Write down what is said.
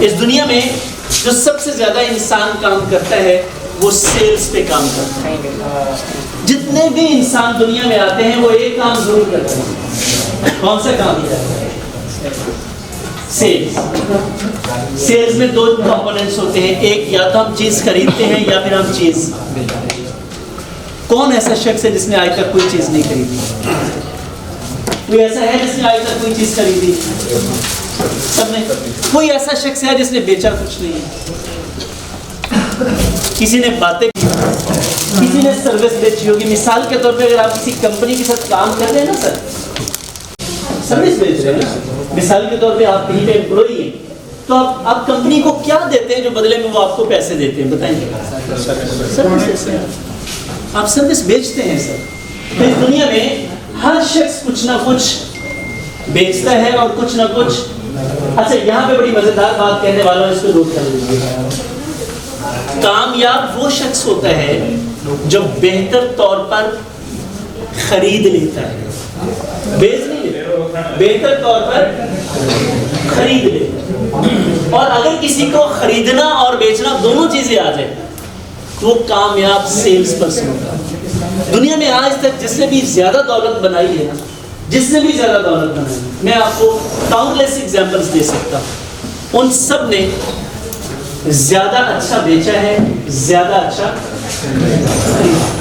اس دنیا میں جو سب سے زیادہ انسان کام کرتا ہے وہ سیلز پہ کام کرتا ہے. جتنے بھی انسان دنیا میں آتے ہیں وہ ایک کام ضرور کرتے ہیں. کون سا کام ہے؟ سیلز. سیلز میں دو کمپوننٹس ہوتے ہیں. ایک یا تو ہم چیز خریدتے ہیں یا پھر ہم چیز. کون ایسا شخص ہے جس نے آج تک کوئی چیز نہیں خریدی؟ کوئی ایسا ہے جس نے آج تک کوئی چیز خریدی؟ سب نے. کوئی ایسا شخص ہے جس نے بیچا کچھ نہیں ہے؟ کسی نے باتیں کی، کسی نے سروس بیچی ہوگی. مثال کے طور پہ اگر آپ کسی کمپنی کے ساتھ کام کر رہے ہیں نا سر، سروس بیچ رہے ہیں نا، مثال کے طور پہ آپ کہیں پہ امپلائی ہیں، تو آپ کمپنی کو کیا دیتے ہیں جو بدلے میں وہ آپ کو پیسے دیتے ہیں؟ بتائیں گے. سروس. آپ سروس بیچتے ہیں سر. تو اس دنیا میں ہر شخص کچھ نہ کچھ بیچتا ہے اور کچھ نہ کچھ. اچھا یہاں پہ بڑی مزیدار بات کہنے والا ہوں، اس کو نوٹ کر لیجیے. کامیاب وہ شخص ہوتا ہے جو بہتر طور پر خرید لیتا ہے. بیچ نہیں لیتا، بہتر طور پر خرید لیتا ہے. اور اگر کسی کو خریدنا اور بیچنا دونوں چیزیں آ جائیں تو وہ کامیاب سیلز پرسن ہوتا ہے. دنیا میں آج تک جس نے بھی زیادہ دولت بنائی ہے نا، جس نے بھی زیادہ دولت بنائی، میں آپ کو کاؤنٹلیس ایگزامپلس دے سکتا ہوں. ان سب نے زیادہ اچھا بیچا ہے، زیادہ اچھا خریدا.